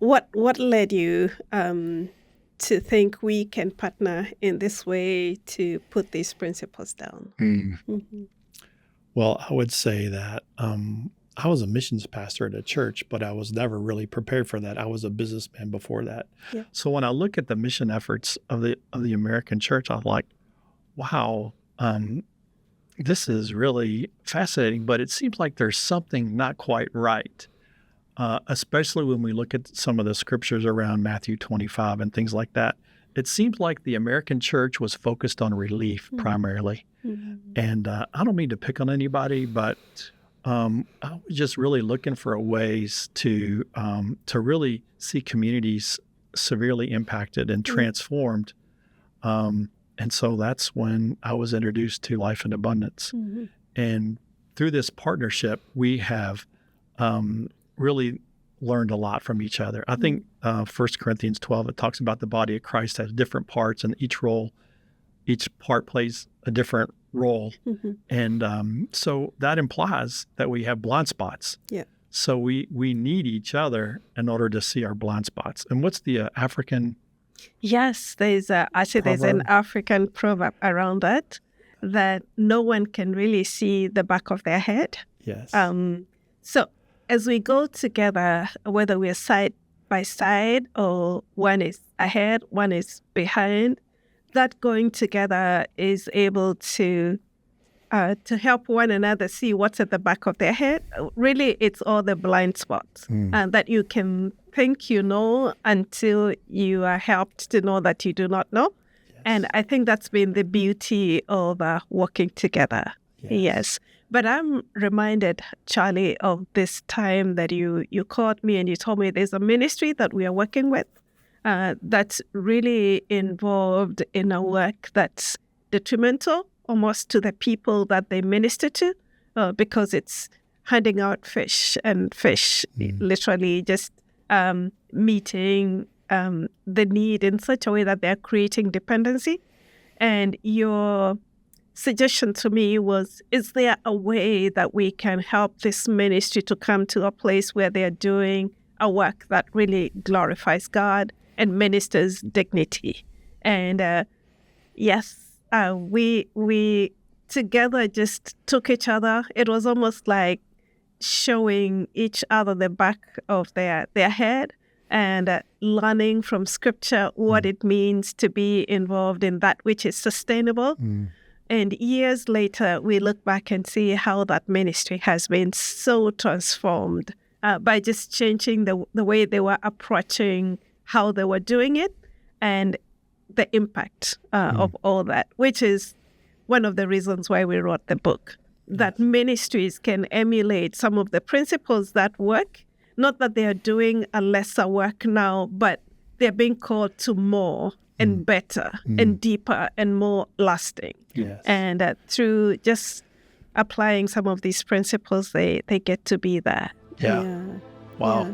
what led you to think we can partner in this way to put these principles down? Mm-hmm. Well, I would say that I was a missions pastor at a church, but I was never really prepared for that. I was a businessman before that. Yeah. So when I look at the mission efforts of the American church, I'm like, wow, this is really fascinating, but it seems like there's something not quite right, especially when we look at some of the scriptures around Matthew 25 and things like that. It seems like the American church was focused on relief primarily. Mm-hmm. And I don't mean to pick on anybody, but I was just really looking for ways to really see communities severely impacted and transformed. And so that's when I was introduced to Life in Abundance. Mm-hmm. And through this partnership, we have really learned a lot from each other. I think 1 Corinthians 12, it talks about the body of Christ has different parts, and each part plays a different role. Mm-hmm. And so that implies that we have blind spots. Yeah. So we need each other in order to see our blind spots. And what's the African? Yes, there's an African proverb around that no one can really see the back of their head. Yes. So as we go together, whether we're side by side or one is ahead, one is behind, that going together is able to help one another see what's at the back of their head. Really, it's all the blind spots that you can think you know until you are helped to know that you do not know. Yes. And I think that's been the beauty of working together. Yes. But I'm reminded, Charlie, of this time that you called me and you told me there's a ministry that we are working with that's really involved in a work that's detrimental almost to the people that they minister to, because it's handing out fish, literally just meeting the need in such a way that they're creating dependency. And your suggestion to me was, is there a way that we can help this ministry to come to a place where they're doing a work that really glorifies God and ministers dignity? And we together just took each other. It was almost like showing each other the back of their head and learning from Scripture what it means to be involved in that which is sustainable. And years later, we look back and see how that ministry has been so transformed by just changing the way they were approaching how they were doing it and the impact of all that, which is one of the reasons why we wrote the book, that ministries can emulate some of the principles that work, not that they are doing a lesser work now, but they're being called to more and better and deeper and more lasting. Yes. And through just applying some of these principles, they get to be there. Yeah. Wow. Yeah.